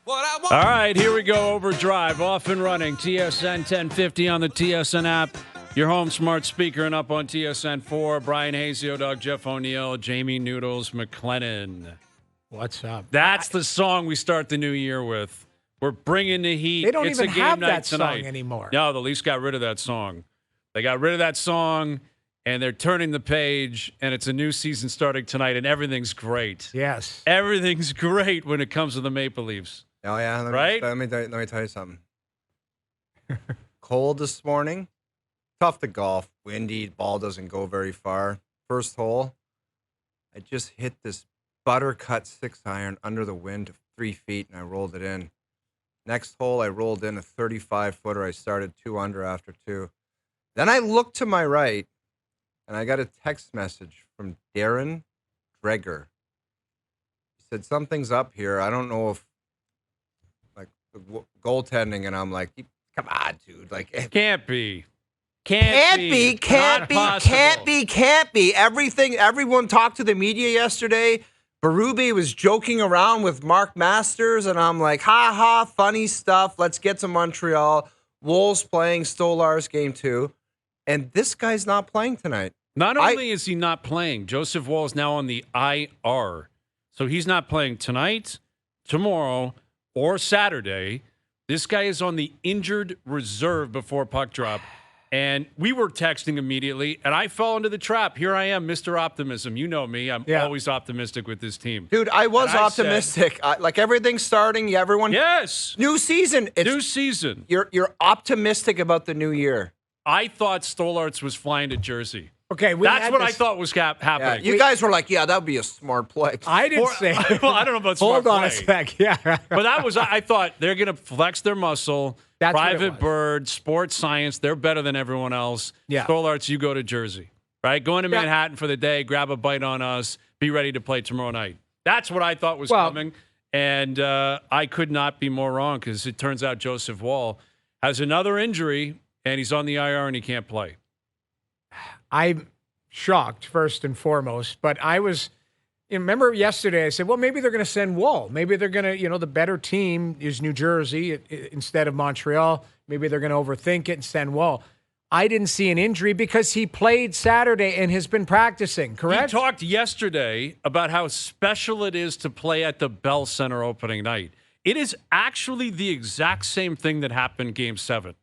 All right, here we go. Overdrive, off and running. TSN 1050 on the TSN app. Your home smart speaker and up on TSN 4. Bryan Hayes, Dog, Jeff O'Neill, Jamie Noodles McLennan. What's up? That's the song we start the new year with. We're bringing the heat. They don't it's even a game have night that tonight. song anymore. No, the Leafs got rid of that song. They got rid of that song, and they're turning the page, and it's a new season starting tonight, and everything's great. Yes. Everything's great when it comes to the Maple Leafs. Oh, yeah. Right? Let me tell you something. Cold this morning. Tough to golf. Windy. Ball doesn't go very far. First hole, I just hit this buttercut 6-iron under the wind to 3 feet, and I rolled it in. Next hole, I rolled in a 35-footer. I started 2 under after 2. Then I looked to my right, and I got a text message from Darren Dreger. He said, something's up here. I don't know if, like, goaltending, and I'm like, come on, dude. Like, Can't be. Can't be. Everyone talked to the media yesterday. Berube was joking around with Mark Masters, and I'm like, ha ha, funny stuff. Let's get to Montreal. Woll's playing Stolarz game 2, and this guy's not playing tonight. Not only is he not playing, Joseph Woll is now on the IR. So he's not playing tonight, tomorrow, or Saturday. This guy is on the injured reserve before puck drop. And we were texting immediately, and I fell into the trap. Here I am, Mr. Optimism. You know me. I'm always optimistic with this team. Dude, I was optimistic. Like, everything's starting. Everyone. Yes. New season. New season. You're optimistic about the new year. I thought Stolarz was flying to Jersey. Okay, that's what I thought was happening. Yeah, you guys were like, yeah, that would be a smart play. I didn't say. Well, I don't know about smart Hold on play. a sec. Yeah. But that was, I thought they're going to flex their muscle. That's Private bird, sports science, they're better than everyone else. Yeah. Stolarz, you go to Jersey, right? Go into Manhattan for the day, grab a bite on us, be ready to play tomorrow night. That's what I thought was coming. And I could not be more wrong because it turns out Joseph Woll has another injury, and he's on the IR and he can't play. I'm shocked, first and foremost, but I was. Remember yesterday I said, well, maybe they're going to send Woll. Maybe they're going to, the better team is New Jersey instead of Montreal. Maybe they're going to overthink it and send Woll. I didn't see an injury because he played Saturday and has been practicing, correct? He talked yesterday about how special it is to play at the Bell Center opening night. It is actually the exact same thing that happened Game 7.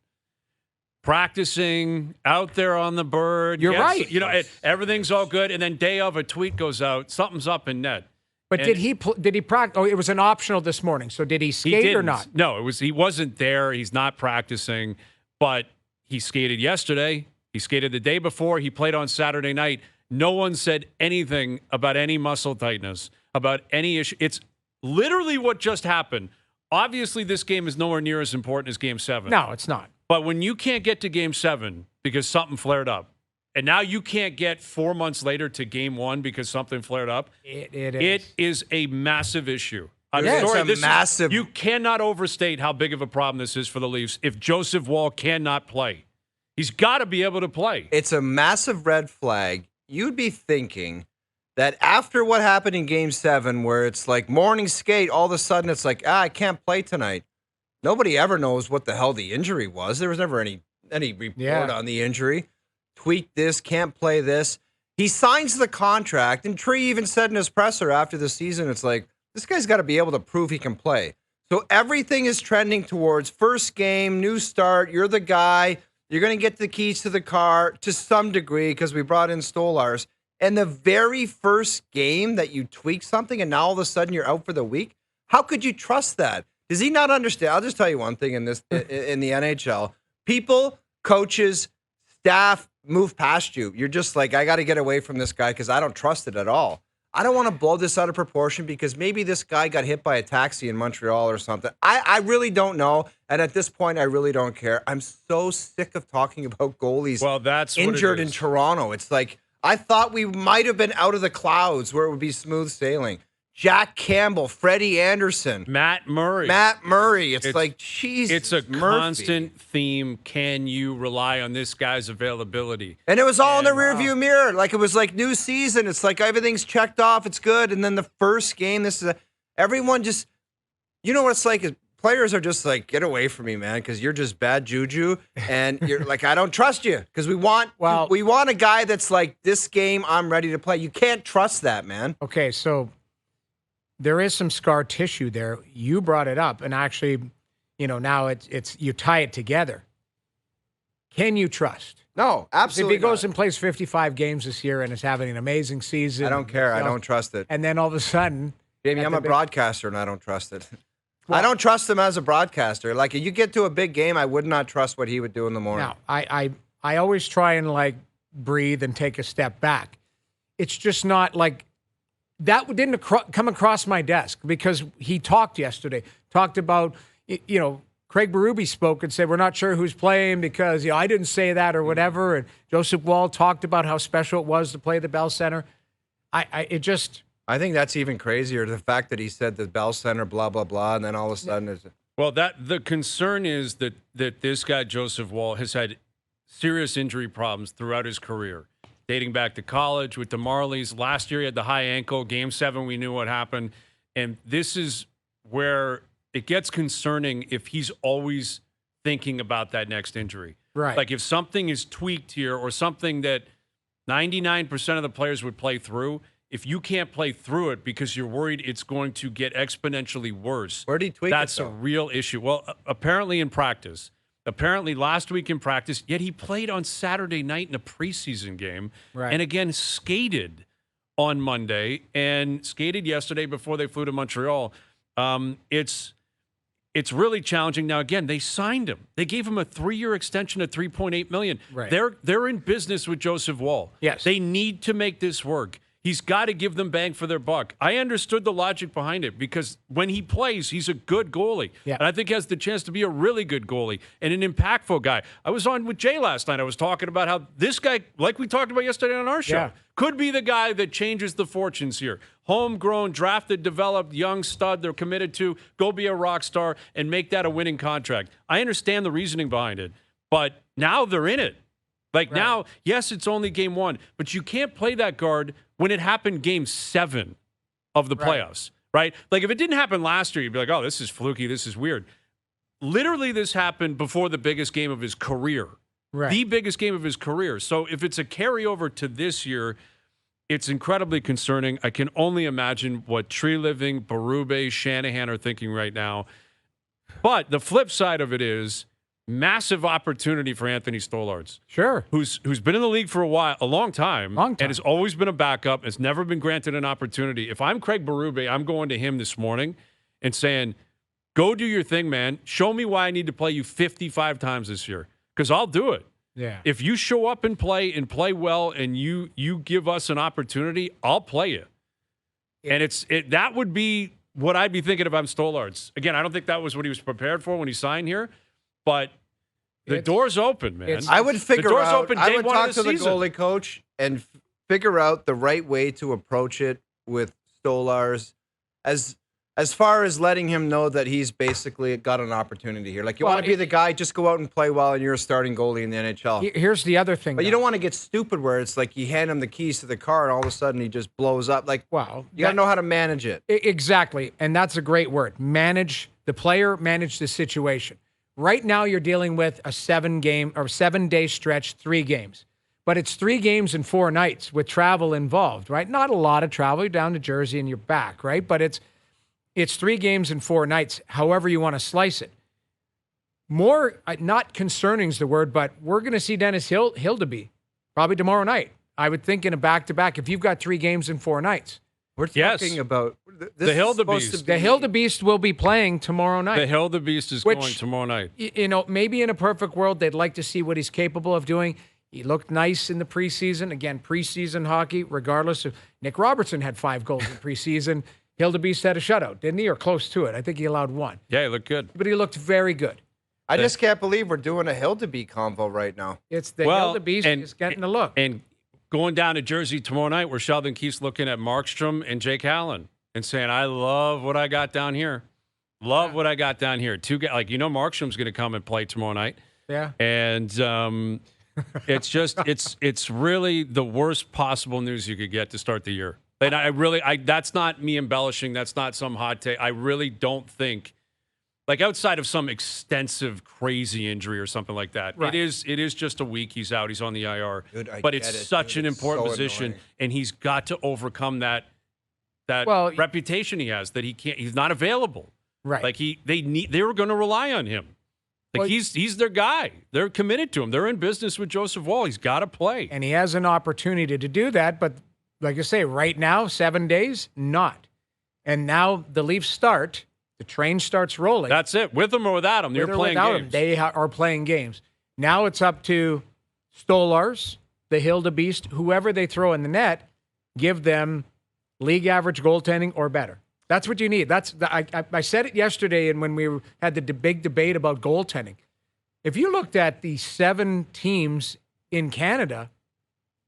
Practicing out there on the bird. You're right. Everything's all good. And then day of, a tweet goes out. Something's up in net. But did he practice? Oh, it was an optional this morning. So did he skate or not? No, he wasn't there. He's not practicing. But he skated yesterday. He skated the day before. He played on Saturday night. No one said anything about any muscle tightness, about any issue. It's literally what just happened. Obviously, this game is nowhere near as important as Game 7. No, it's not. But when you can't get to Game 7 because something flared up, and now you can't get 4 months later to Game 1 because something flared up, it is a massive issue. I'm sorry, it's massive. You cannot overstate how big of a problem this is for the Leafs if Joseph Woll cannot play. He's got to be able to play. It's a massive red flag. You'd be thinking that after what happened in Game 7, where it's like morning skate, all of a sudden it's like, I can't play tonight. Nobody ever knows what the hell the injury was. There was never any report on the injury. Tweak this, can't play this. He signs the contract, and Tree even said in his presser after the season, it's like, this guy's got to be able to prove he can play. So everything is trending towards first game, new start. You're the guy. You're going to get the keys to the car to some degree because we brought in Stolarz. And the very first game that you tweak something and now all of a sudden you're out for the week, how could you trust that? Does he not understand? I'll just tell you one thing in the NHL. People, coaches, staff move past you. You're just like, I got to get away from this guy because I don't trust it at all. I don't want to blow this out of proportion because maybe this guy got hit by a taxi in Montreal or something. I really don't know. And at this point, I really don't care. I'm so sick of talking about goalies injured in Toronto. It's like, I thought we might have been out of the clouds where it would be smooth sailing. Jack Campbell, Freddie Anderson, Matt Murray. It's like, Jesus. It's a constant theme. Can you rely on this guy's availability? And it was all in the rearview mirror. Like, it was like new season. It's like everything's checked off. It's good. And then the first game, everyone just, You know what it's like? Is players are just like, get away from me, man, because you're just bad juju, and you're like, I don't trust you because we want a guy that's like, this game I'm ready to play. You can't trust that, man. Okay, so there is some scar tissue there. You brought it up, and actually, now it's you tie it together. Can you trust? No, absolutely. If he goes not. and plays 55 games this year and is having an amazing season, I don't care. I don't trust it. And then all of a sudden, Jamie, I'm a broadcaster and I don't trust it. Well, I don't trust him as a broadcaster. Like, if you get to a big game, I would not trust what he would do in the morning. Now, I always try and breathe and take a step back. It's just not like that didn't come across my desk because he talked yesterday. Talked about, Craig Berube spoke and said, we're not sure who's playing because, I didn't say that or whatever. And Joseph Woll talked about how special it was to play the Bell Center. I think that's even crazier. The fact that he said the Bell Center, blah, blah, blah, and then all of a sudden it's... Well, the concern is that this guy, Joseph Woll, has had serious injury problems throughout his career, dating back to college with the Marlies. Last year, he had the high ankle. Game 7, we knew what happened. And this is where it gets concerning if he's always thinking about that next injury. Right. Like if something is tweaked here or something that 99% of the players would play through, if you can't play through it because you're worried it's going to get exponentially worse, where did he tweak that's it, a real issue. Well, apparently in practice. Apparently last week in practice, yet he played on Saturday night in a preseason game. Right. And again, skated on Monday and skated yesterday before they flew to Montreal. It's really challenging. Now, again, they signed him. They gave him a 3-year extension at $3.8 million. Right. They're in business with Joseph Woll. Yes. They need to make this work. He's got to give them bang for their buck. I understood the logic behind it because when he plays, he's a good goalie. Yeah. And I think has the chance to be a really good goalie and an impactful guy. I was on with Jay last night. I was talking about how this guy, like we talked about yesterday on our show, could be the guy that changes the fortunes here. Homegrown, drafted, developed, young stud they're committed to, go be a rock star and make that a winning contract. I understand the reasoning behind it, but now they're in it. Now, yes, it's only game 1, but you can't play that guard when it happened game 7 of the playoffs, right? Like if it didn't happen last year, you'd be like, oh, this is fluky, this is weird. Literally, this happened before the biggest game of his career. Right. The biggest game of his career. So if it's a carryover to this year, it's incredibly concerning. I can only imagine what Tree Living, Berube, Shanahan are thinking right now. But the flip side of it is massive opportunity for Anthony Stolarz. Sure. Who's been in the league for a long time, and has always been a backup, has never been granted an opportunity. If I'm Craig Berube, I'm going to him this morning and saying, go do your thing, man. Show me why I need to play you 55 times this year, because I'll do it. Yeah. If you show up and play well and you give us an opportunity, I'll play it. And that would be what I'd be thinking if I'm Stolarz. Again, I don't think that was what he was prepared for when he signed here. But the door's open, man. I would figure the door's out. Open I day would one talk of to the the season. goalie coach and figure out the right way to approach it with Stolarz, as far as letting him know that he's basically got an opportunity here. Like you want to be the guy, just go out and play well, and you're a starting goalie in the NHL. Here's the other thing, but you don't want to get stupid where it's like you hand him the keys to the car, and all of a sudden he just blows up. Like, well, you got to know how to manage it. Exactly, and that's a great word. Manage the player, manage the situation. Right now, you're dealing with a 7-day stretch, 3 games. But it's 3 games and 4 nights with travel involved, right? Not a lot of travel. You're down to Jersey and you're back, right? But it's 3 games and 4 nights, however you want to slice it. More, not concerning is the word, but we're going to see Dennis Hildeby probably tomorrow night. I would think in a back-to-back if you've got 3 games and 4 nights. We're talking about the Hildebeest. The Hildebeest will be playing tomorrow night. The Hildebeest is going tomorrow night. Maybe in a perfect world, they'd like to see what he's capable of doing. He looked nice in the preseason. Again, preseason hockey, regardless of Nick Robertson had 5 goals in preseason. Hildebeest had a shutout, didn't he? Or close to it. I think he allowed 1. Yeah, he looked good. But he looked very good. I just can't believe we're doing a Hildeby convo right now. It's the Hildebeest is getting a look. And going down to Jersey tomorrow night, where Sheldon keeps looking at Markstrom and Jake Allen and saying, I love what I got down here. Love what I got down here. 2 guys, Markstrom's going to come and play tomorrow night. Yeah. And it's just, it's really the worst possible news you could get to start the year. And that's not me embellishing. That's not some hot take. I really don't think, like outside of some extensive, crazy injury or something like that, Right. it is just a week. He's out. He's on the IR. Dude, I but get it's it, such dude. an It's important so position, annoying. and he's got to overcome that Well, reputation he has that he can't. He's not available. Right. Like they were going to rely on him. Like Well, he's their guy. They're committed to him. They're in business with Joseph Woll. He's got to play. and he has an opportunity to do that, but like I say, right now, 7 days, not. And now the Leafs start. The train starts rolling. That's it. With him or without him, they're With or playing without games. him, they are playing games. Now it's up to Stolarz, the Hildebeest, whoever they throw in the net, give them league average goaltending or better. That's what you need. I said it yesterday, and when we had the big debate about goaltending. If you looked at the 7 teams in Canada,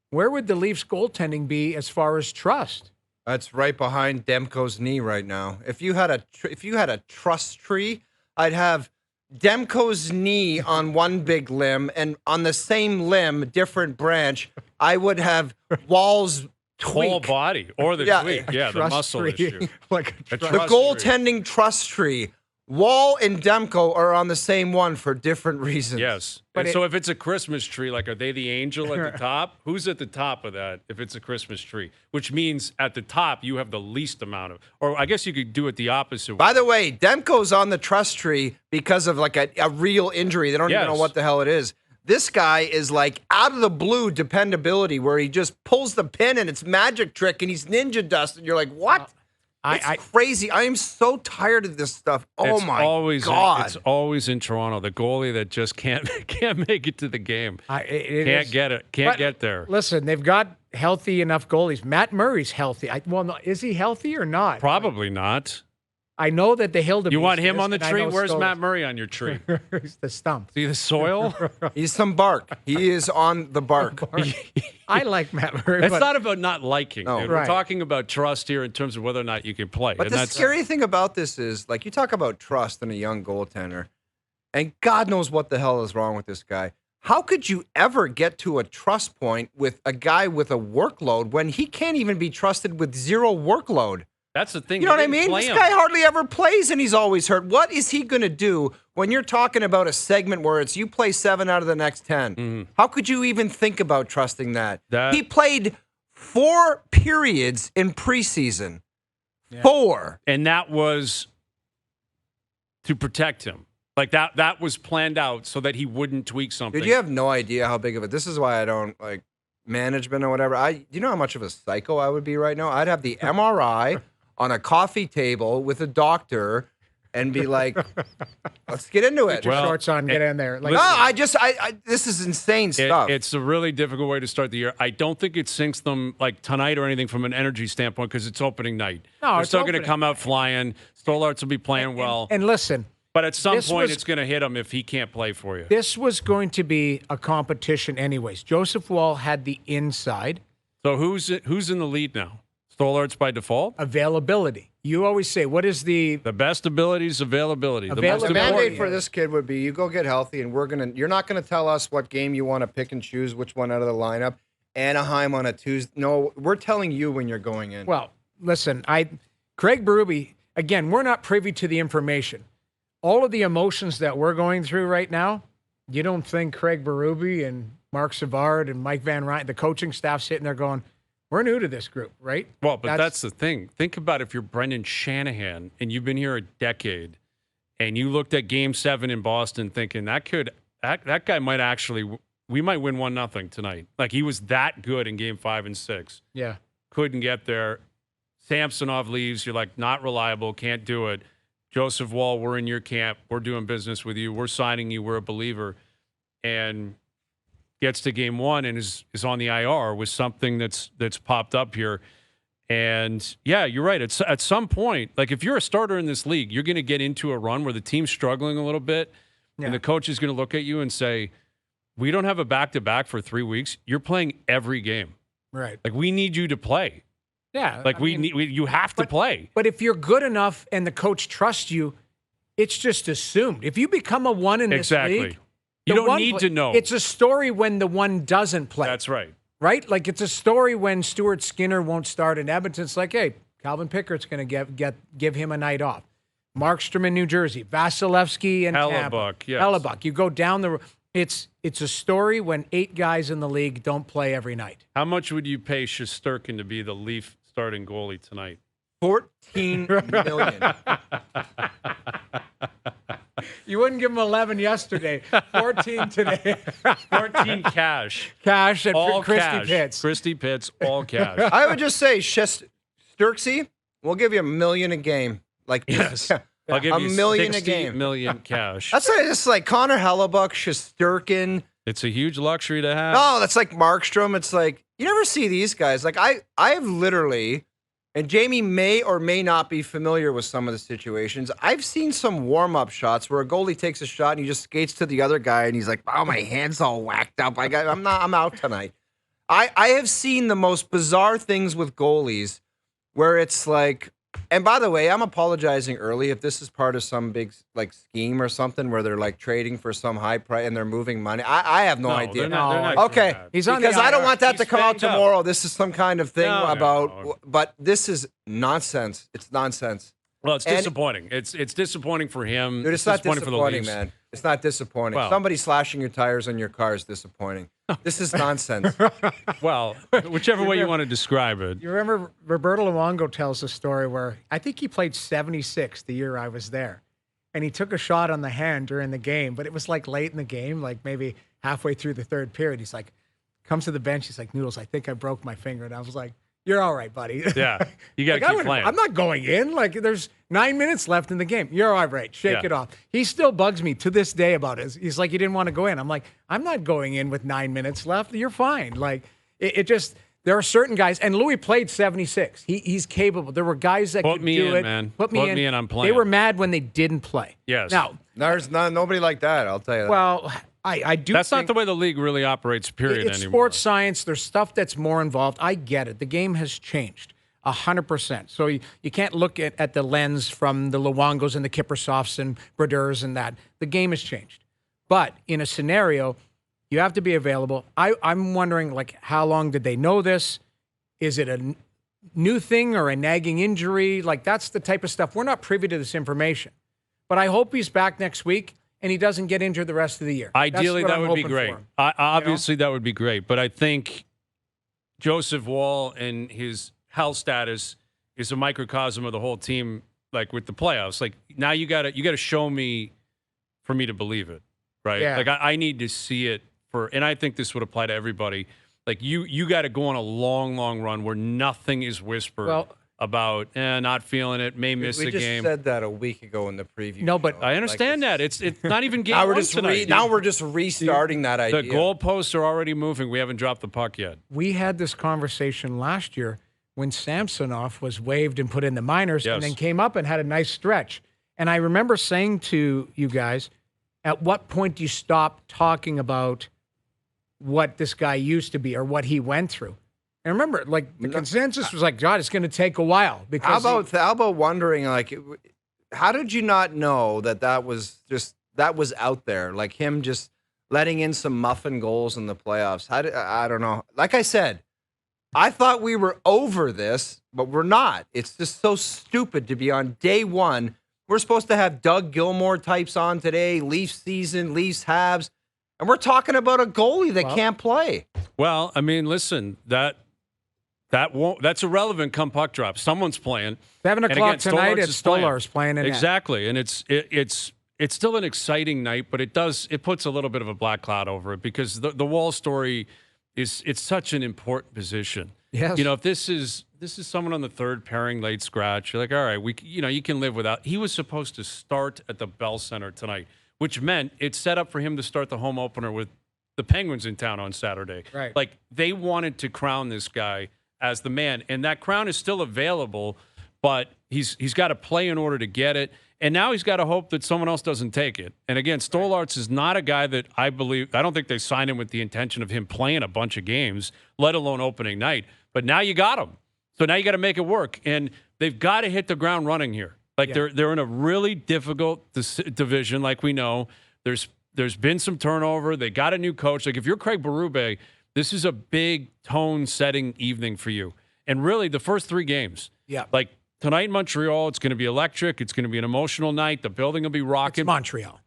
where would the Leafs goaltending be as far as trust? That's right behind Demko's knee right now. If you had a trust tree, I'd have Demko's knee on one big limb, and on the same limb, different branch, I would have Wall's whole tweak. body or the Yeah, tweak. A Yeah, the trust muscle tree. issue. Like a A trust The trust goaltending trust tree. Wall and Demko are on the same one for different reasons. Yes. But And so if it's a Christmas tree, like are they the angel at the top? Who's at the top of that if it's a Christmas tree? Which means at the top you have the least amount of, or I guess you could do it the opposite way. By the way, Demko's on the trust tree because of like a real injury. They don't even know Yes. what the hell it is. This guy is like out of the blue dependability where he just pulls the pin and it's magic trick and he's ninja dust and you're like, what? It's crazy. I am so tired of this stuff. Oh It's my always God. It's always in Toronto. The goalie that just can't make it to the game. Can't get it. Can't get there. Listen, they've got healthy enough goalies. Matt Murray's healthy. Is he healthy or not? Probably not. I know that the Hildebeest. You want him on the and I tree? know Where's Stolarz. Matt Murray on your tree? He's the stump. See the soil? He's some bark. He is on the bark. I like Matt Murray. It's but not about not liking. No. Dude. Right. We're talking about trust here in terms of whether or not you can play. But and the that's scary thing about this is, like, you talk about trust in a young goaltender, and God knows what the hell is wrong with this guy. How could you ever get to a trust point with a guy with a workload when he can't even be trusted with zero workload? That's the thing. You know what They I didn't mean? play This him. guy hardly ever plays and he's always hurt. What is he going to do when you're talking about a segment where it's you play 7 out of the next 10? How could you even think about trusting that? He played 4 periods in preseason. 4. And that was to protect him. Like that was planned out so that he wouldn't tweak something. Dude, you have no idea how big of it. This is why I don't like management or whatever. You know how much of a psycho I would be right now? I'd have the MRI on a coffee table with a doctor and be like, let's get into it. Put your shorts on, get in there. Like, No, I this is insane stuff. It's a really difficult way to start the year. I don't think it sinks them like tonight or anything from an energy standpoint because it's opening night. No, They're it's still going to opening. come out flying. Stolarz will be playing well. and listen, But at some this point, was- it's going to hit him if he can't play for you. this was going to be a competition anyways. Joseph Woll had the inside So who's in the lead now? Stolarz by default? availability. You always say, what is the The best ability is availability. The most The Availability. mandate important. for this kid would be you go get healthy and you're not gonna tell us what game you want to pick and choose which one out of the lineup. Anaheim on a Tuesday. No, we're telling you when you're going in. Well, listen, Craig Berube, again, we're not privy to the information. All of the emotions that we're going through right now, you don't think Craig Berube and Mark Savard and Mike Van Ryn, the coaching staff sitting there going, we're new to this group, right? Well, but that's the thing. Think about if you're Brendan Shanahan and you've been here a decade and you looked at Game 7 in Boston thinking that guy might actually, we might win 1-0 tonight. Like he was that good in Game 5 and 6. Yeah. Couldn't get there. Samsonov leaves. You're like, not reliable. Can't do it. Joseph Woll, we're in your camp. We're doing business with you. We're signing you. We're a believer. And gets to Game 1 and is on the IR with something that's popped up here. And yeah, you're right. It's at some point, like if you're a starter in this league, you're going to get into a run where the team's struggling a little bit, and the coach is going to look at you and say, "We don't have a back-to-back for 3 weeks. You're playing every game. Right. Like we need you to play. Yeah. Like you have to play." But if you're good enough and the coach trusts you, it's just assumed. If you become a 1 in this Exactly. league, You the don't one need pla- to know. It's a story when the 1 doesn't play. That's right. right? Like it's a story when Stuart Skinner won't start in Edmonton. It's like, hey, Calvin Pickett's going to give him a night off. Markstrom in New Jersey, Vasilevsky in Tampa. Hellebuck, yes. Hellebuck. You go down the. It's a story when 8 guys in the league don't play every night. How much would you pay Shesterkin to be the Leaf starting goalie tonight? $14 million. You wouldn't give him 11 yesterday. 14 today. 14 cash. Cash at All Christy cash. Pitts. Christy Pitts, all cash. I would just say, Sturksy, we'll give you $1 million a game. Like, Yes. I'll give you $1 million a 60 game. million cash. That's like, it's like Connor Hellebuck, Shesterkin. It's a huge luxury to have. No, that's like Markstrom. It's like, you never see these guys. Like, I've literally, and Jamie may or may not be familiar with some of the situations. I've seen some warm-up shots where a goalie takes a shot and he just skates to the other guy and he's like, "Oh, my hand's all whacked up. I'm out tonight." I have seen the most bizarre things with goalies where it's like, and by the way, I'm apologizing early if this is part of some big like scheme or something where they're like trading for some high price and they're moving money. I have no idea. They're not Okay, doing that. He's on because the I don't IR. want that to He's come out banged up. tomorrow. This is some kind of thing No. about, but this is nonsense. It's nonsense. Well, it's And- disappointing. It's disappointing for him. Dude, it's not for the disappointing, Leafs. man. It's not disappointing. Well- Somebody slashing your tires on your car is disappointing. This is nonsense. Well, whichever way you want to describe it. You remember Roberto Luongo tells a story where I think he played 76 the year I was there. And he took a shot on the hand during the game, but it was like late in the game, like maybe halfway through the third period. He's like, comes to the bench. He's like, "Noodles, I think I broke my finger." And I was like, "You're all right, buddy." Yeah, you got to Like, keep playing. I'm not going in. Like, there's 9 minutes left in the game. You're all right. Shake Yeah. it off. He still bugs me to this day about it. He's like, "You didn't want to go in." I'm like, "I'm not going in with 9 minutes left. You're fine." Like, it just, there are certain guys, and Louis played 76. He's capable. There were guys that Put could me do in, it. man. Put me in. I'm They playing. were mad when they didn't play. Yes. Now, There's nobody like that, I'll tell you that. well, I do That's think not the way the league really operates, period, it's anymore. sports science. There's stuff that's more involved. I get it. The game has changed 100%. So you can't look at the lens from the Luongos and the Kippersofts and Brodeurs and that. The game has changed. But in a scenario, you have to be available. I'm wondering, like, how long did they know this? Is it a new thing or a nagging injury? Like, that's the type of stuff. We're not privy to this information. But I hope he's back next week and he doesn't get injured the rest of the year. Ideally, That's what that I'm would be hoping great. for him. Obviously, that would be great. But I think Joseph Woll and his health status is a microcosm of the whole team. Like with the playoffs, like now you got to show me for me to believe it, right? Yeah. Like I need to see it and I think this would apply to everybody. Like you got to go on a long run where nothing is whispered about not feeling it, may miss we a just game. said that a week ago in the preview. No, but show. I understand Like, that it's not even game now we're one just tonight. now we're just restarting that The idea. goalposts are already moving. We haven't dropped the puck yet. We had this conversation last year when Samsonov was waived and put in the minors and Yes. then came up and had a nice stretch. And I remember saying to you guys, at what point do you stop talking about what this guy used to be or what he went through? And remember, like the consensus was like, God, it's going to take a while. Because How about wondering, like, how did you not know that was out there? Like him just letting in some muffin goals in the playoffs. I don't know. Like I said, I thought we were over this, but we're not. It's just so stupid to be on day one. We're supposed to have Doug Gilmour types on today, Leafs season, Leafs halves, and we're talking about a goalie that can't play. Well, I mean, listen, that's irrelevant come puck drop. Someone's playing. 7 And o'clock again, tonight Stolarz at is playing. Stolarz playing in net. Exactly, and it's still an exciting night, but it puts a little bit of a black cloud over it because the Wall story it's such an important position. Yes. You know, if this is someone on the third pairing late scratch, you're like, all right, you can live without. He was supposed to start at the Bell Center tonight, which meant it's set up for him to start the home opener with the Penguins in town on Saturday. Right. Like they wanted to crown this guy as the man, and that crown is still available, but he's got to play in order to get it. And now he's got to hope that someone else doesn't take it. And again, Stolarz is not a guy that I don't think they signed him with the intention of him playing a bunch of games, let alone opening night. But now you got him. So now you got to make it work. And they've got to hit the ground running here. Like they're in a really difficult division, like we know. There's been some turnover. They got a new coach. Like if you're Craig Berube, This is a big tone-setting evening for you. And really, the first 3 games. Yeah. Like tonight in Montreal, it's going to be electric. It's going to be an emotional night. The building will be rocking.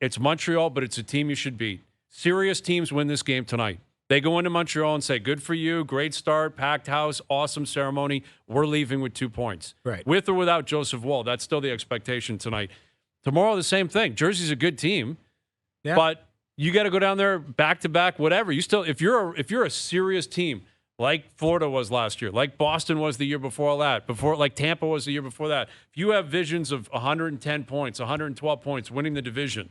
It's Montreal, but it's a team you should beat. Serious teams win this game tonight. They go into Montreal and say, good for you, great start, packed house, awesome ceremony. We're leaving with 2 points. Right. With or without Joseph Woll, that's still the expectation tonight. Tomorrow, the same thing. Jersey's a good team, but you got to go down there back-to-back, whatever. You still, if you're a serious team, like Florida was last year, like Boston was the year before that, like Tampa was the year before that, if you have visions of 110 points, 112 points, winning the division,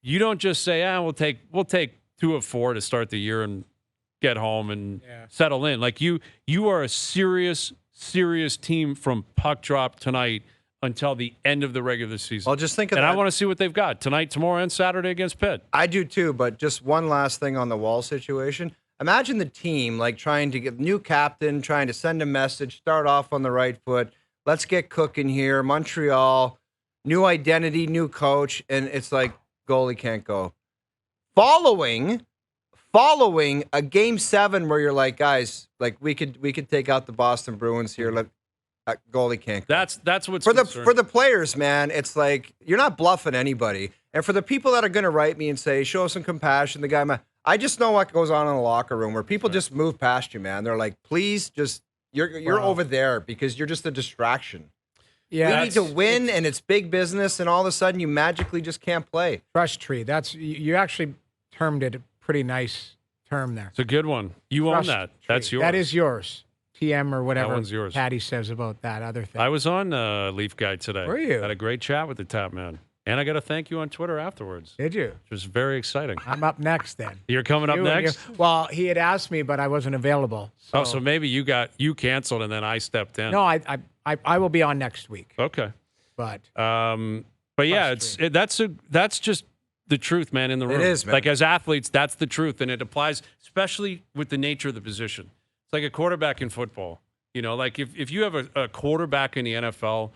you don't just say, we'll take 2 of 4 to start the year and get home and settle in. Like you are a serious team from puck drop tonight until the end of the regular season. Well, just think of that. And I want to see what they've got tonight, tomorrow, and Saturday against Pitt. I do too, but just one last thing on the Wall situation. Imagine the team like trying to get new captain, trying to send a message, start off on the right foot. Let's get cooking here. Montreal, new identity, new coach, and it's like goalie can't go. Following a Game 7 where you're like, guys, like we could take out the Boston Bruins here. Goalie can't go. That's what's for the players, man. It's like you're not bluffing anybody. And for the people that are going to write me and say, show some compassion, the guy, I just know what goes on in the locker room where people just move past you, man. They're like, please, just you're over there because you're just a distraction. Yeah, we need to win, and it's big business, and all of a sudden you magically just can't play. Trust tree. You actually termed it a pretty nice term there. It's a good one. You own that. Tree. That's yours. That is yours. TM or whatever That one's yours. Patty says about that other thing. I was on Leaf Guy today. Were you? Had a great chat with the top man. And I got to thank you on Twitter afterwards. Did you? Which was very exciting. I'm up next then. You're coming up next? Well, he had asked me, but I wasn't available. So maybe you canceled and then I stepped in. No, I will be on next week. Okay. But yeah, that's just the truth, man, in the room. It is, man. Like as athletes, that's the truth, and it applies especially with the nature of the position. It's like a quarterback in football. You know, like if you have a quarterback in the NFL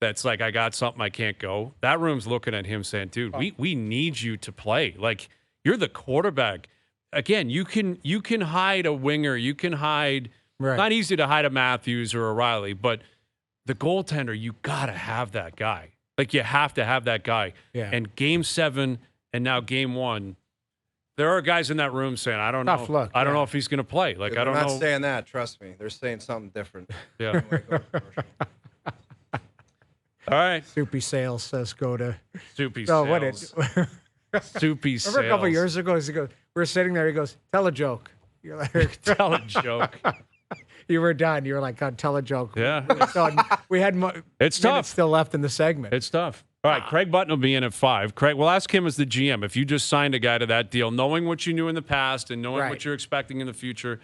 that's like, I got something, I can't go, that room's looking at him saying, dude, we need you to play. Like, you're the quarterback. Again, you can hide a winger. You can hide not easy to hide a Matthews or a Riley, but the goaltender, you got to have that guy. Like, you have to have that guy. Yeah. And Game 7 and now Game 1, there are guys in that room saying, I don't know. Look, I don't know if he's going to play. Like, I don't know. They're not saying that. Trust me. They're saying something different. Yeah. All right. Soupy Sales says go to Soupy so Sales. Soupy Sales. Remember a couple years ago, we're sitting there. He goes, tell a joke. You're like, tell a joke. You were done. You were like, God, tell a joke. Yeah. So we had it's tough. Still left in the segment. It's tough. All right, Craig Button will be in at 5. Craig, we'll ask him as the GM. If you just signed a guy to that deal, knowing what you knew in the past and knowing what you're expecting in the future,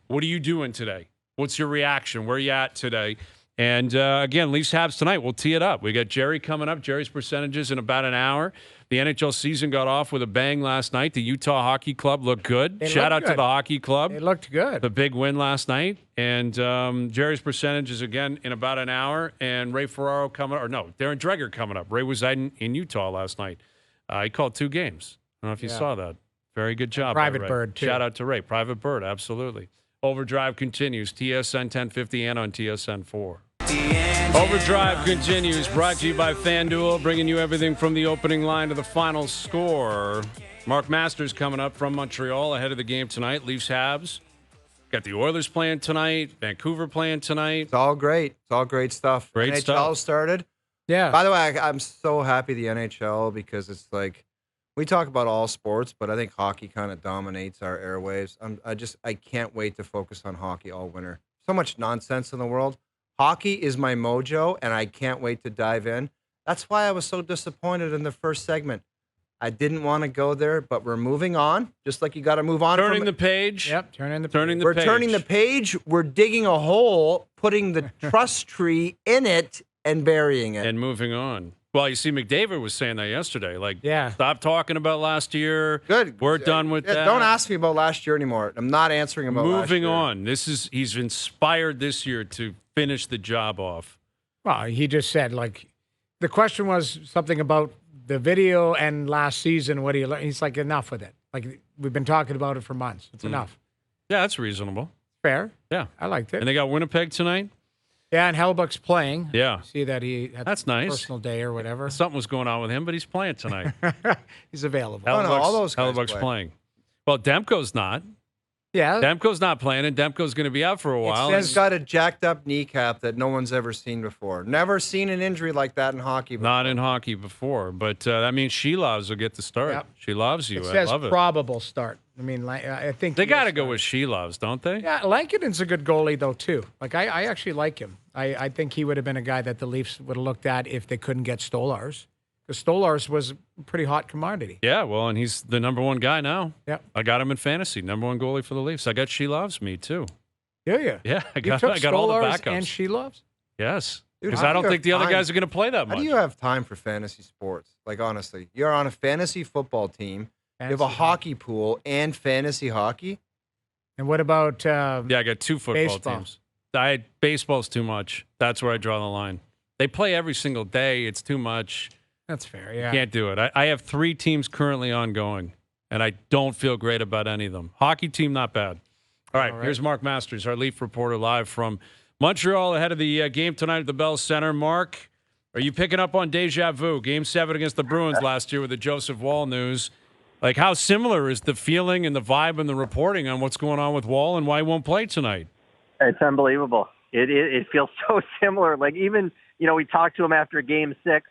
what are you doing today? What's your reaction? Where are you at today? And again, Leafs Habs tonight. We'll tee it up. We got Jerry coming up. Jerry's percentages in about an hour. The NHL season got off with a bang last night. The Utah Hockey Club looked good. Shout out to the Hockey Club. It looked good. The big win last night. And Jerry's percentages again in about an hour. And Ray Ferraro Darren Dreger coming up. Ray was in Utah last night. He called 2 games. I don't know if you saw that. Very good job. Private Bird, too. Shout out to Ray. Private Bird, absolutely. OverDrive continues. TSN 1050 and on TSN 4. OverDrive continues, brought to you by FanDuel, bringing you everything from the opening line to the final score. Mark Masters coming up from Montreal ahead of the game tonight. Leafs Habs. Got the Oilers playing tonight. Vancouver playing tonight. It's all great. It's all great stuff. Great NHL stuff. started. Yeah. By the way, I'm so happy the NHL because it's like we talk about all sports, but I think hockey kind of dominates our airwaves. I can't wait to focus on hockey all winter. So much nonsense in the world. Hockey is my mojo, and I can't wait to dive in. That's why I was so disappointed in the first segment. I didn't want to go there, but we're moving on, just like you got to move on. Turning the page. Yep, turning the page. We're turning the page. We're digging a hole, putting the trust tree in it, and burying it. And moving on. Well, you see, McDavid was saying that yesterday. Like, yeah. Stop talking about last year. Good. We're done with that. Don't ask me about last year anymore. I'm not answering about last year. Moving on. He's inspired this year to finish the job off. Well, he just said, like, the question was something about the video and last season. What do you learn? He's like, enough with it. Like, we've been talking about it for months. It's enough. Yeah, that's reasonable. Fair. Yeah. I liked it. And they got Winnipeg tonight? Yeah, and Hellebuck's playing. Yeah. See that he had That's a nice. personal day or whatever. Something was going on with him, but he's playing tonight. He's available. Oh, no, all those guys Hellebuck's play. playing. Well, Demko's not. Yeah. Demko's not playing, and Demko's going to be out for a while. He's got a jacked up kneecap that no one's ever seen before. Never seen an injury like that in hockey before. Not in hockey before, but that means Shelovs will get the start. Yep. She loves you. It I says love it. probable start. I mean, I think They got to to go with Shelovs, don't they? Yeah, Lankinen's a good goalie though too. Like I actually like him. I think he would have been a guy that the Leafs would have looked at if they couldn't get Stolarz. Because Stolarz was a pretty hot commodity. Yeah, well, and he's the number one guy now. Yep. I got him in fantasy, number one goalie for the Leafs. I got Shelovs, me too. Yeah, yeah. Yeah, I You got took I got all the Stolarz backups. and Shelovs? Yes, Dude, because how I do don't you think the have other time? guys are going to play that How much. do you have time for fantasy sports? Like, honestly, you're on a fantasy football team. You have a Fantasy hockey pool and fantasy hockey. And what about Yeah, I got two football Baseball. teams. Baseball's too much. That's where I draw the line. They play every single day. It's too much. That's fair, yeah. Can't do it. I have 3 teams currently ongoing, and I don't feel great about any of them. Hockey team, not bad. All right, here's Mark Masters, our Leaf reporter, live from Montreal ahead of the game tonight at the Bell Center. Mark, are you picking up on déjà vu? Game 7 against the Bruins last year with the Joseph Woll news. Like, how similar is the feeling and the vibe and the reporting on what's going on with Woll and why he won't play tonight? It's unbelievable. It feels so similar. Like, even, we talked to him after Game 6,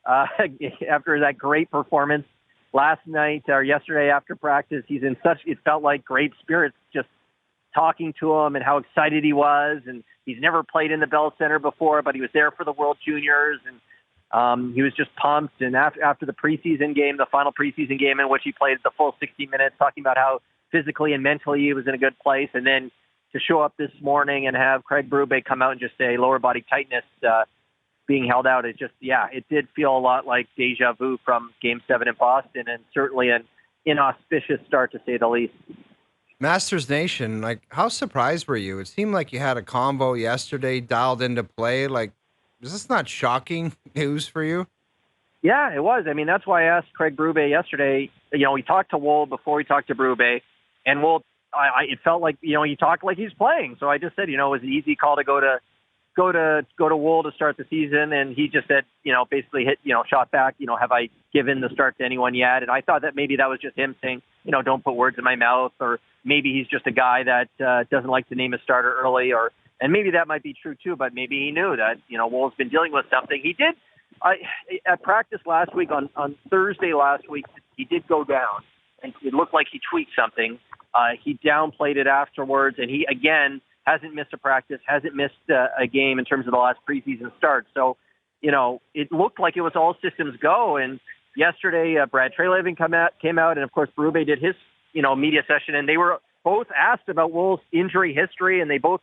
after that great performance last night or yesterday after practice. He's in it felt like great spirits just talking to him and how excited he was. And he's never played in the Bell Center before, but he was there for the World Juniors. And he was just pumped. And after the preseason game, the final preseason game in which he played the full 60 minutes, talking about how physically and mentally he was in a good place. And then to show up this morning and have Craig Berube come out and just say lower body tightness being held out, it did feel a lot like deja vu from Game 7 in Boston, and certainly an inauspicious start, to say the least. Masters Nation, like, how surprised were you? It seemed like you had a convo yesterday dialed into play. Like, is this not shocking news for you? Yeah, it was. I mean, that's why I asked Craig Berube yesterday. We talked to Woll before we talked to Berube, and Woll, it felt like, he talked like he's playing. So I just said, it was an easy call to go to Woll to start the season, and he just said, basically hit, shot back, have I given the start to anyone yet? And I thought that maybe that was just him saying, don't put words in my mouth, or maybe he's just a guy that doesn't like to name a starter early, and maybe that might be true too, but maybe he knew that, Woll's been dealing with something. He did, at practice last week, on Thursday last week, he did go down, and it looked like he tweaked something. He downplayed it afterwards, and he, again, hasn't missed a practice, hasn't missed a game in terms of the last preseason start. So, it looked like it was all systems go. And yesterday, Brad Treliving came out, and of course, Berube did his, media session, and they were both asked about Woll's injury history, and they both,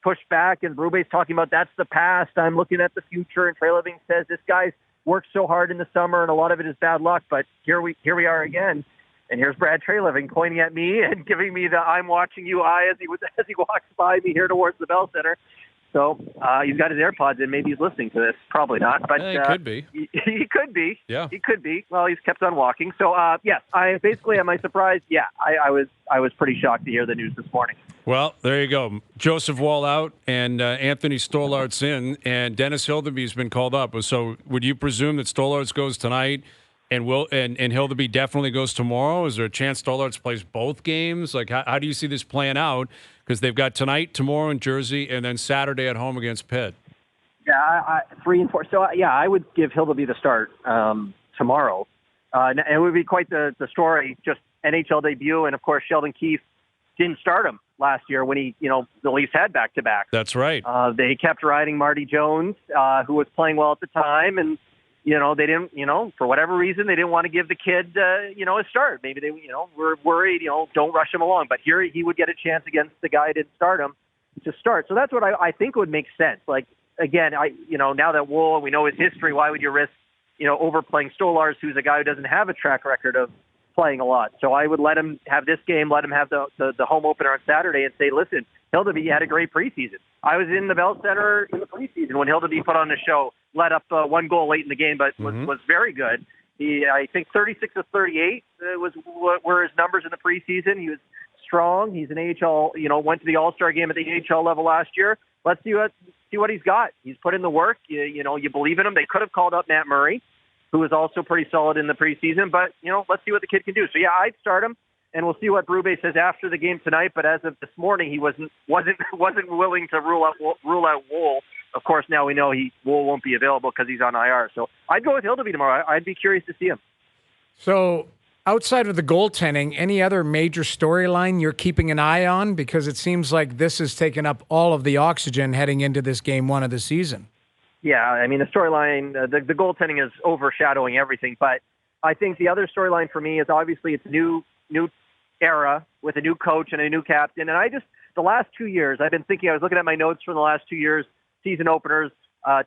pushed back. And Berube's talking about that's the past. I'm looking at the future. And Treliving says this guy's worked so hard in the summer, and a lot of it is bad luck. But here we are again. And here's Brad Treliving pointing at me and giving me the "I'm watching you" eye as he walks by me here towards the Bell Center. So he's got his AirPods in. Maybe he's listening to this. Probably not, but He could be. He could be. Yeah, he could be. Well, he's kept on walking. So yes, am I surprised? Yeah, I was pretty shocked to hear the news this morning. Well, there you go. Joseph Woll out and Anthony Stolarz in, and Dennis Hildeby's been called up. So would you presume that Stolarz goes tonight? And Hildeby definitely goes tomorrow? Is there a chance Stolarz plays both games? Like, how do you see this playing out? Because they've got tonight, tomorrow in Jersey, and then Saturday at home against Pitt. Yeah, 3 and 4. So, I would give Hildeby the start tomorrow. And it would be quite the story, just NHL debut. And, of course, Sheldon Keefe didn't start him last year when the Leafs had back-to-back. That's right. They kept riding Marty Jones, who was playing well at the time, and they didn't, for whatever reason, they didn't want to give the kid, a start. Maybe they, were worried, don't rush him along. But here he would get a chance against the guy who didn't start him to start. So that's what I think would make sense. Like, again, now that Woll, we know his history, why would you risk, overplaying Stolarz, who's a guy who doesn't have a track record of playing a lot? So I would let him have this game, let him have the home opener on Saturday and say, listen, Hildeby had a great preseason. I was in the Bell Center in the preseason when Hildeby put on the show, let up 1 goal late in the game, but was very good. I think 36 of 38 were his numbers in the preseason. He was strong. He's an AHL, went to the All-Star game at the AHL level last year. Let's see what he's got. He's put in the work. You believe in him. They could have called up Matt Murray, who was also pretty solid in the preseason, but let's see what the kid can do. So yeah, I'd start him, and we'll see what Berube says after the game tonight. But as of this morning, he wasn't willing to rule out Woll. Of course, now we know Woll won't be available because he's on IR. So I'd go with Hildeby tomorrow. I'd be curious to see him. So outside of the goaltending, any other major storyline you're keeping an eye on? Because it seems like this has taken up all of the oxygen heading into this game one of the season. Yeah, I mean, the storyline, the goaltending is overshadowing everything. But I think the other storyline for me is obviously it's a new era with a new coach and a new captain. And the last 2 years, I've been thinking, I was looking at my notes from the last 2 years, season openers.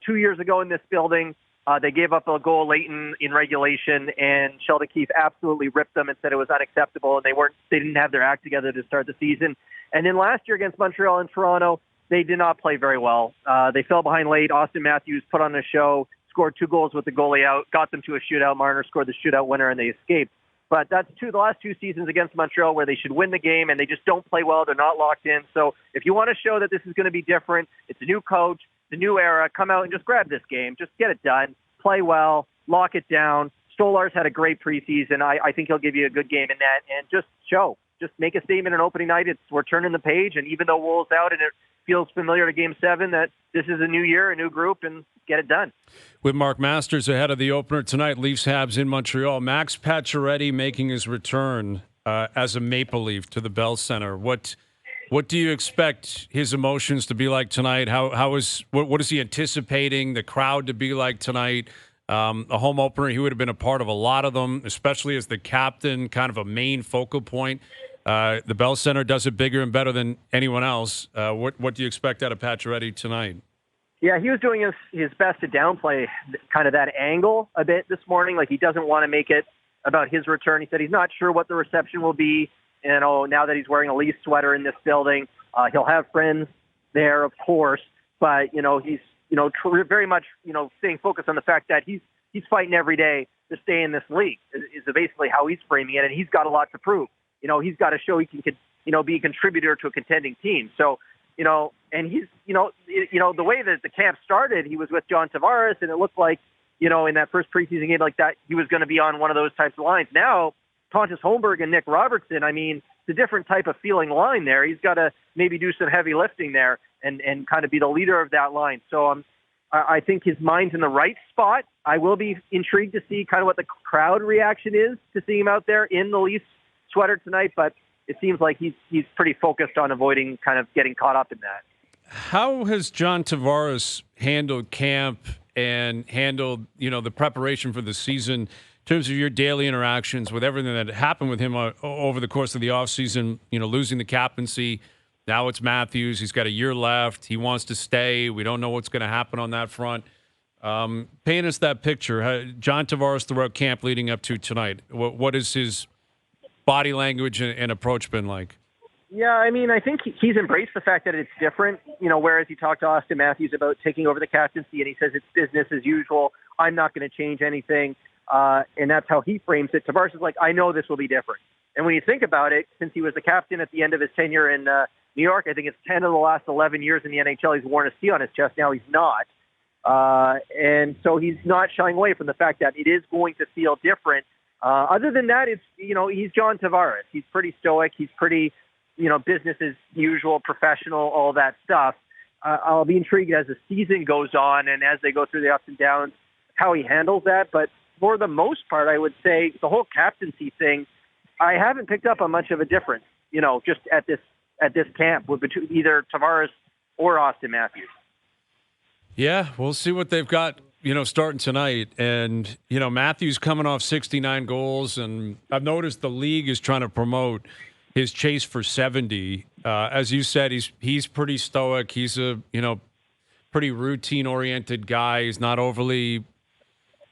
2 years ago in this building, they gave up a goal late in regulation, and Sheldon Keefe absolutely ripped them and said it was unacceptable, and they didn't have their act together to start the season. And then last year against Montreal and Toronto, they did not play very well. They fell behind late. Auston Matthews put on a show, scored 2 goals with the goalie out, got them to a shootout. Marner scored the shootout winner, and they escaped. But that's the last 2 seasons against Montreal where they should win the game, and they just don't play well. They're not locked in. So if you want to show that this is going to be different, it's a new coach, it's a new era, come out and just grab this game. Just get it done. Play well. Lock it down. Stolarz had a great preseason. I think he'll give you a good game in that, and just show. Just make a statement on opening night. We're turning the page, and even though Woll's out and it feels familiar to Game 7, that this is a new year, a new group, and get it done. With Mark Masters ahead of the opener tonight, Leafs Habs in Montreal. Max Pacioretty making his return as a Maple Leaf to the Bell Center. What do you expect his emotions to be like tonight? What is he anticipating the crowd to be like tonight? A home opener, he would have been a part of a lot of them, especially as the captain, kind of a main focal point. The Bell Center does it bigger and better than anyone else. What do you expect out of Pacioretty tonight? Yeah, he was doing his best to downplay kind of that angle a bit this morning. Like, he doesn't want to make it about his return. He said he's not sure what the reception will be. Now that he's wearing a Leafs sweater in this building, he'll have friends there, of course. But, he's, very much, staying focused on the fact that he's fighting every day to stay in this league is basically how he's framing it. And he's got a lot to prove. He's got to show he can, be a contributor to a contending team. So, and he's, the way that the camp started, he was with John Tavares, and it looked like, in that first preseason game like that, he was going to be on one of those types of lines. Now, Pontus Holmberg and Nick Robertson, I mean, it's a different type of feeling line there. He's got to maybe do some heavy lifting there and kind of be the leader of that line. So I think his mind's in the right spot. I will be intrigued to see kind of what the crowd reaction is to seeing him out there in the Leafs sweater tonight, but it seems like he's pretty focused on avoiding kind of getting caught up in that. How has John Tavares handled camp and handled, the preparation for the season in terms of your daily interactions with everything that happened with him over the course of the offseason, losing the captaincy? Now it's Matthews. He's got a year left. He wants to stay. We don't know what's going to happen on that front. Paint us that picture. John Tavares throughout camp leading up to tonight. What is his body language and approach been like? Yeah, I mean, I think he's embraced the fact that it's different, whereas he talked to Auston Matthews about taking over the captaincy, and he says it's business as usual. I'm not going to change anything. And that's how he frames it. Tavares is like, I know this will be different. And when you think about it, since he was the captain at the end of his tenure in New York, I think it's 10 of the last 11 years in the NHL, he's worn a C on his chest. Now he's not. And so he's not shying away from the fact that it is going to feel different. Other than that, it's, he's John Tavares. He's pretty stoic. He's pretty, business as usual, professional, all that stuff. I'll be intrigued as the season goes on and as they go through the ups and downs, how he handles that. But for the most part, I would say the whole captaincy thing, I haven't picked up on much of a difference, just at this camp with either Tavares or Auston Matthews. Yeah, we'll see what they've got, starting tonight. And, Matthews coming off 69 goals, and I've noticed the league is trying to promote his chase for 70. As you said, he's pretty stoic. He's a, pretty routine-oriented guy. He's not overly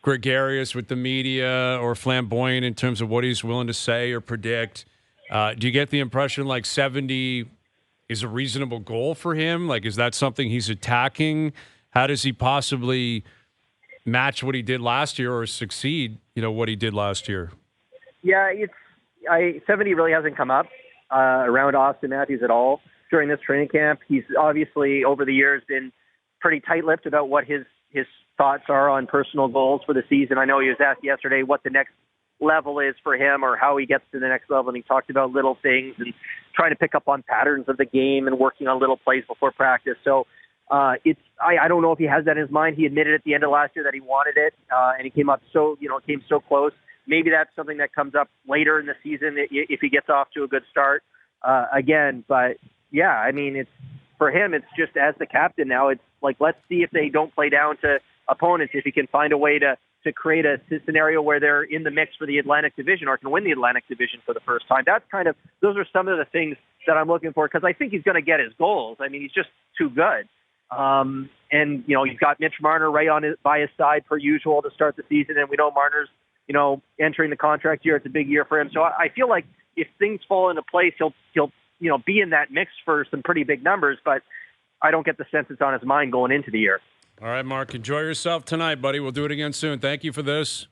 gregarious with the media or flamboyant in terms of what he's willing to say or predict. Do you get the impression like 70 is a reasonable goal for him? Like, is that something he's attacking? How does he possibly match what he did last year or succeed, what he did last year? Yeah, 70 really hasn't come up around Auston Matthews at all during this training camp. He's obviously over the years been pretty tight-lipped about what his thoughts are on personal goals for the season. I know he was asked yesterday what the next level is for him or how he gets to the next level, and he talked about little things and trying to pick up on patterns of the game and working on little plays before practice. So I don't know if he has that in his mind. He admitted at the end of last year that he wanted it, and he came so close. Maybe that's something that comes up later in the season if he gets off to a good start again. But yeah, I mean, it's for him. It's just as the captain now. It's like, let's see if they don't play down to opponents. If he can find a way to create a scenario where they're in the mix for the Atlantic Division or can win the Atlantic Division for the first time. Those are some of the things that I'm looking for, because I think he's going to get his goals. I mean, he's just too good. And you've got Mitch Marner right by his side per usual to start the season, and we know Marner's entering the contract year. It's a big year for him. So I feel like if things fall into place, he'll be in that mix for some pretty big numbers, but I don't get the sense it's on his mind going into the year. All right, Mark, enjoy yourself tonight, buddy. We'll do it again soon. Thank you for this.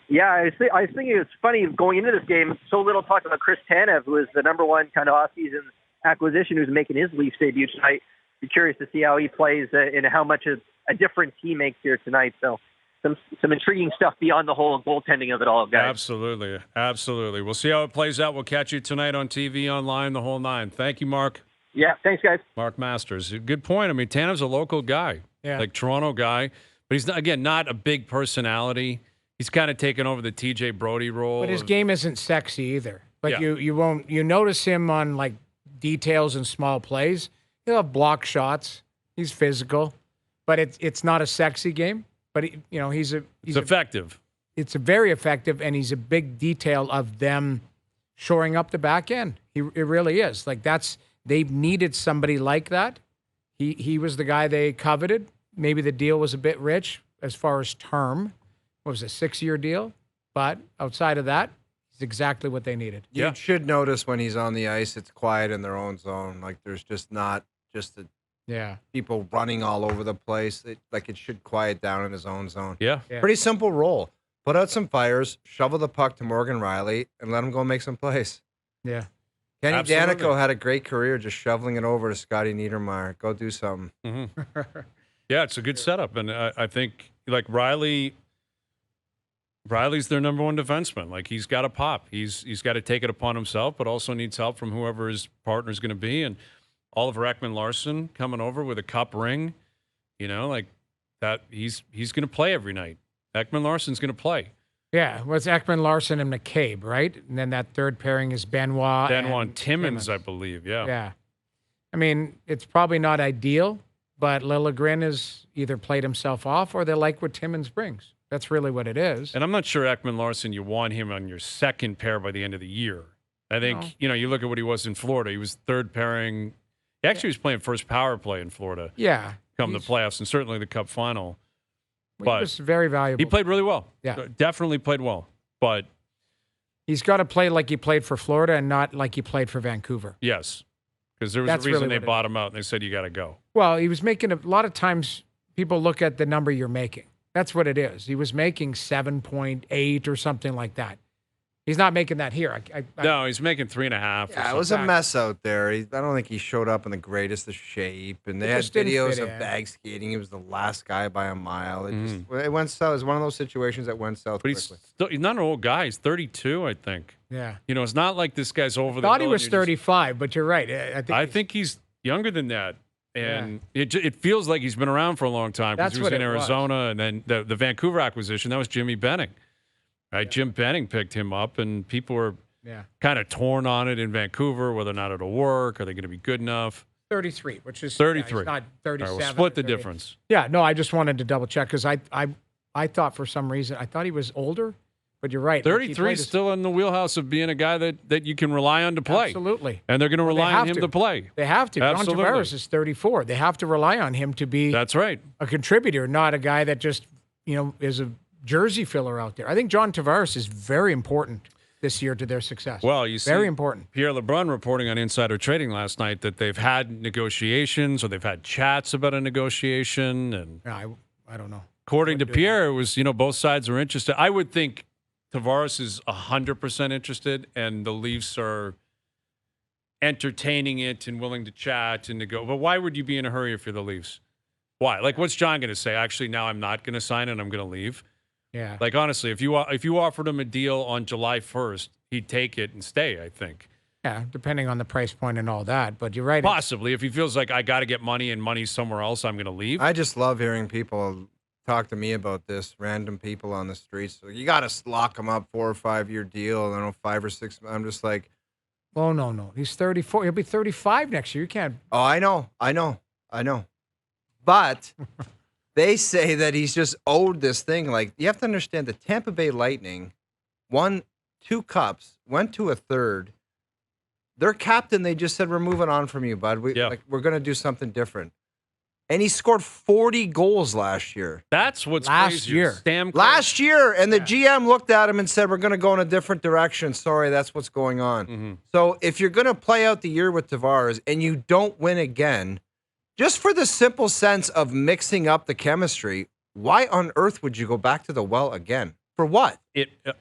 Yeah, I was thinking it's funny going into this game, so little talk about Chris Tanev, who is the number one kind of off-season acquisition who's making his Leafs debut tonight. Be curious to see how he plays and how much of a difference he makes here tonight. So some intriguing stuff beyond the whole goaltending of it all, guys. Absolutely. Absolutely. We'll see how it plays out. We'll catch you tonight on TV, online, the whole nine. Thank you, Mark. Yeah, thanks, guys. Mark Masters. Good point. I mean, Tanev's a local guy, like Toronto guy, but he's, not a big personality. He's kind of taken over the TJ Brody role. But his game isn't sexy either. Like you notice him on like details and small plays. He'll have block shots. He's physical, but it's not a sexy game. But he's effective. It's a very effective, and he's a big detail of them shoring up the back end. It really is. Like they've needed somebody like that. He was the guy they coveted. Maybe the deal was a bit rich as far as term. What was it, 6-year deal? But outside of that, he's exactly what they needed. You should notice when he's on the ice, it's quiet in their own zone. Like there's just not people running all over the place. It should quiet down in his own zone. Yeah. Pretty simple role. Put out some fires, shovel the puck to Morgan Riley, and let him go make some plays. Yeah. Kenny Absolutely. Danico had a great career just shoveling it over to Scotty Niedermayer. Go do something. Mm-hmm. Yeah, it's a good setup. And I think, like, Riley's their number one defenseman. Like, he's got to pop. He's got to take it upon himself, but also needs help from whoever his partner is going to be. And Oliver Ekman-Larsson coming over with a cup ring, like that. He's going to play every night. Ekman-Larsson's going to play. Yeah, well, it's Ekman-Larsson and McCabe, right? And then that third pairing is Benoit and Timmins, I believe. Yeah. Yeah. I mean, it's probably not ideal, but Liljegren has either played himself off or they like what Timmins brings. That's really what it is. And I'm not sure Ekman-Larsson, you want him on your second pair by the end of the year. I think, you look at what he was in Florida. He was third pairing. He actually was playing first power play in Florida. Yeah. Come the playoffs and certainly the Cup final. But he was very valuable. He played really well. Yeah. Definitely played well. But he's got to play like he played for Florida and not like he played for Vancouver. Yes. Because there was a reason really they bought him out and they said, you got to go. Well, he was making a lot of times people look at the number you're making. That's what it is. He was making 7.8 or something like that. He's not making that here. No, he's making 3.5. Yeah, it was a mess out there. I don't think he showed up in the greatest of shape. And they had videos of bag skating. He was the last guy by a mile. It went south. It was one of those situations that went south quickly. He's not an old guy. He's 32, I think. Yeah. It's not like this guy's over the I thought he was 35, but you're right. I think he's younger than that. And it feels like he's been around for a long time because he was in Arizona. And then the Vancouver acquisition, that was Jimmy Benning. Right, Jim Benning picked him up, and people were kind of torn on it in Vancouver, whether or not it'll work. Are they going to be good enough? 33, which is 33. Not 37. All right, we'll split the difference. Yeah, no, I just wanted to double check because I thought for some reason I thought he was older, but you're right. 33 is still in the wheelhouse of being a guy that you can rely on to play. Absolutely, and they're going to rely on him to play. They have to. Absolutely. John Tavares is 34. They have to rely on him to be. That's right. A contributor, not a guy that just is a jersey filler out there. I think John Tavares is very important this year to their success. Well, you see, very important. Pierre LeBrun reporting on Insider Trading last night that they've had negotiations or they've had chats about a negotiation, and I don't know. According to Pierre, it was both sides are interested. I would think Tavares is 100% interested, and the Leafs are entertaining it and willing to chat and to go. But why would you be in a hurry if you're the Leafs? Why? Like, what's John going to say? Actually, now I'm not going to sign and I'm going to leave. Yeah. Like, honestly, if you offered him a deal on July 1st, he'd take it and stay, I think. Yeah, depending on the price point and all that. But you're right. Possibly. If he feels like I got to get money and money's somewhere else, I'm going to leave. I just love hearing people talk to me about this. Random people on the streets. You got to lock them up 4 or 5 year deal. I don't know, 5 or 6. I'm just like, oh no, he's 34. He'll be 35 next year. You can't. oh, I know. But they say that he's just owed this thing. Like, you have to understand the Tampa Bay Lightning won 2 cups, went to a third. Their captain, they just said, we're moving on from you, bud. We're going to do something different. And he scored 40 goals last year. That's what's last crazy. year. Last year. And the GM looked at him and said, we're going to go in a different direction. Sorry, that's what's going on. Mm-hmm. So if you're going to play out the year with Tavares and you don't win again, just for the simple sense of mixing up the chemistry, why on earth would you go back to the well again? For what?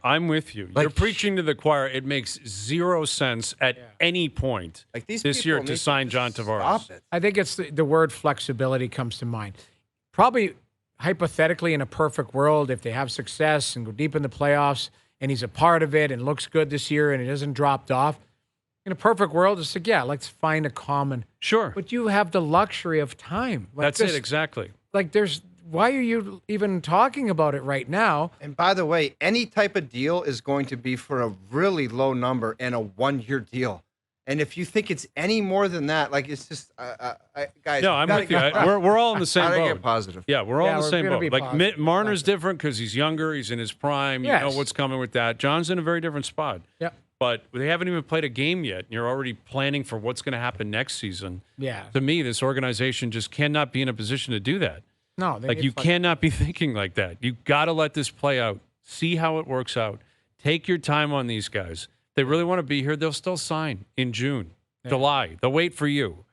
I'm with you. Like, you're preaching to the choir. It makes zero sense at any point Like these this people year need to sign John Tavares. Stop it. I think it's the word flexibility comes to mind. Probably hypothetically, in a perfect world, if they have success and go deep in the playoffs and he's a part of it and looks good this year and it hasn't dropped off, in a perfect world, it's like, yeah, let's find a common. Sure. But you have the luxury of time. Like That's it, exactly. Like why are you even talking about it right now? And by the way, any type of deal is going to be for a really low number and a 1-year deal. And if you think it's any more than that, like, it's just, guys. No, I'm with you. We're all in the same boat. Get positive. Yeah, we're all in the same gonna boat. be Like, positive. Marner's different because he's younger. He's in his prime. Yes. You know what's coming with that. John's in a very different spot. Yep. But they haven't even played a game yet. And you're already planning for what's going to happen next season. Yeah. To me, this organization just cannot be in a position to do that. No, Like, you cannot be thinking like that. You got to let this play out. See how it works out. Take your time on these guys. If they really want to be here, they'll still sign in June, July. They'll wait for you.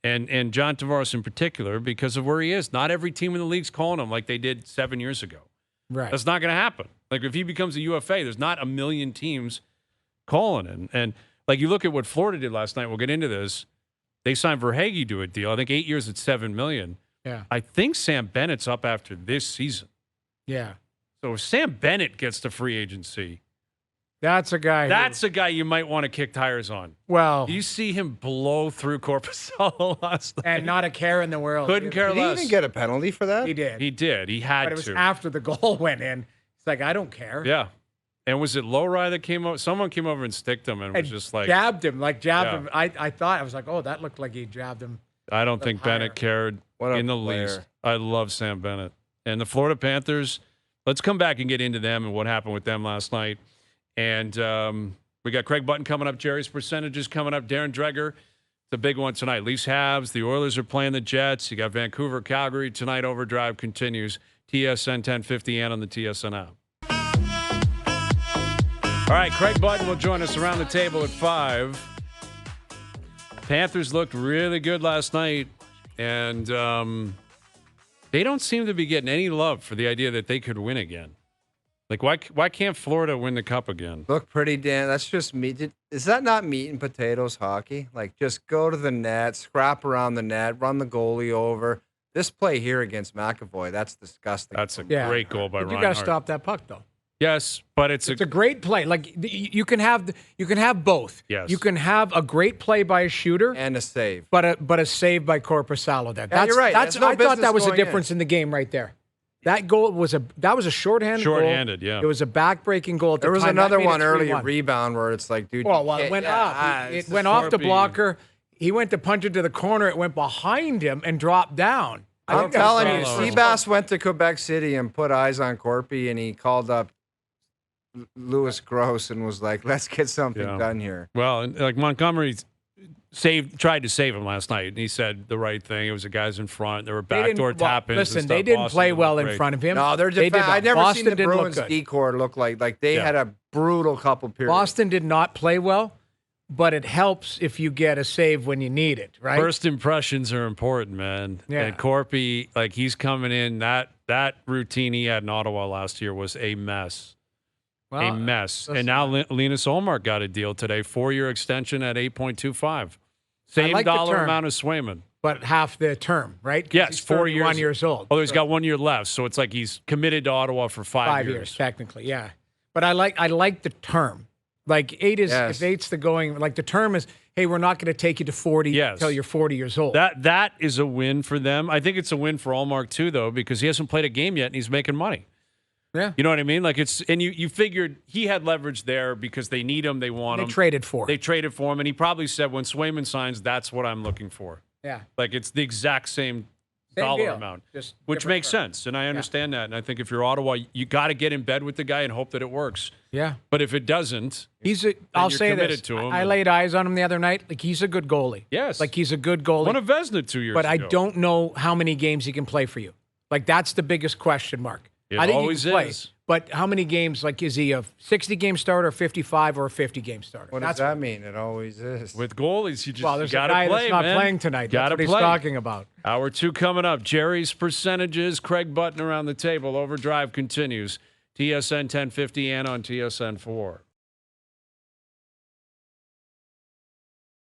And John Tavares in particular, because of where he is. Not every team in the league's calling him like they did 7 years ago. Right. That's not going to happen. Like, if he becomes a UFA, there's not a million teams calling him. And like, you look at what Florida did last night. We'll get into this. They signed Verhaeghe to a deal. I think 8 years at $7 million. Yeah. I think Sam Bennett's up after this season. Yeah. So if Sam Bennett gets to free agency, That's a guy. that's a guy you might want to kick tires on. Well, You see him blow through Korpisalo last night. and not a care in the world. Couldn't care Did he less. even get a penalty for that? He did. He did. He had But it was to. after the goal went in. It's like, I don't care. Yeah. And was it Lowry that came over? Someone came over and sticked him and was just like, jabbed him. Yeah. Him. I was like, oh, that looked like he jabbed him. I don't think higher. Bennett cared What a in the player. least. I love Sam Bennett. And the Florida Panthers, let's come back and get into them and what happened with them last night. And we got Craig Button coming up, Jerry's percentages coming up, Darren Dreger. It's a big one tonight. Leafs Habs, the Oilers are playing the Jets. You got Vancouver, Calgary. Tonight, OverDrive continues. TSN 1050 and on the TSN app. All right, Craig Button will join us around the table at 5. Panthers looked really good last night, and they don't seem to be getting any love for the idea that they could win again. Like, why can't Florida win the cup again? Look pretty damn. That's just meat. Is that not meat and potatoes hockey? Like, just go to the net, scrap around the net, run the goalie over. This play here against McAvoy, that's disgusting. That's a Yeah. great goal by But you Reinhart. got to stop that puck, though. Yes, but it's It's a great play. Like you can have both. Yes. You can have a great play by a shooter, and a save. but a save by Korpisalo. That's you're right. That's There's no I thought business that was the going in. difference in the game right there. That goal was a shorthanded goal. Shorthanded, yeah. It was a back-breaking goal. At the There was time. That another made it one early, 3-1. rebound, where it's like, dude. Well, you it went can't- up. it's It went off the Scorpy. blocker. He went to punch it to the corner. It went behind him and dropped down. I I'm think that was telling you, Follow. Seabass went to Quebec City and put eyes on Corpy, and he called up Louis Gross and was like, "Let's get something Yeah. done here." well, and, like Montgomery tried to save him last night, and he said the right thing. It was the guys in front. There were They didn't- backdoor well, tap-ins. Listen, and they stuff. didn't Boston play didn't well look in great. front of him. No, they're They did not. I've never Boston seen the didn't look Bruins good. decor look like they Yeah. had a brutal couple periods. Boston did not play well, but it helps if you get a save when you need it, right? First impressions are important, man. Yeah. And Corpy, like, he's coming in. That routine he had in Ottawa last year was a mess. a mess. And now Linus Ullmark got a deal today, 4-year extension at $8.25. Same like the dollar term. amount as Swayman. But half the term, right? 'Cause Yes, he's 4 years. 31 years old. Oh, he's got 1 year left, so it's like he's committed to Ottawa for 5 years. technically, yeah. But I like the term. Like 8 is Yes. if 8's the going. Like the term is, hey, we're not going to take you to 40 until you're 40 years old. That is a win for them. I think it's a win for Ullmark too, though, because he hasn't played a game yet and he's making money. Yeah, You know what I mean? Like you figured he had leverage there because they need him, they want him. they traded for. They traded for him, and he probably said when Swayman signs, that's what I'm looking for. Yeah, Like it's the exact same Same dollar deal, amount, just which different makes term. sense, and I understand that. And I think if you're Ottawa, you got to get in bed with the guy and hope that it works. yeah. But if it doesn't, I'll you're say committed this. to him. I laid eyes on him the other night. Like he's a good goalie. Yes. Like he's a good goalie. won a Vezina 2 years but ago. I don't know how many games he can play for you. Like that's the biggest question mark. It I think always he can play, is. but how many games? Like is he a 60-game starter, 55, or a 50-game starter? What does that mean? It always is. With goalies, you just Well, there's got a to guy play, that's not man. playing tonight. Gotta That's what play. he's talking about. Hour 2 coming up. Jerry's percentages. Craig Button around the table. Overdrive continues. TSN 1050 and on TSN 4.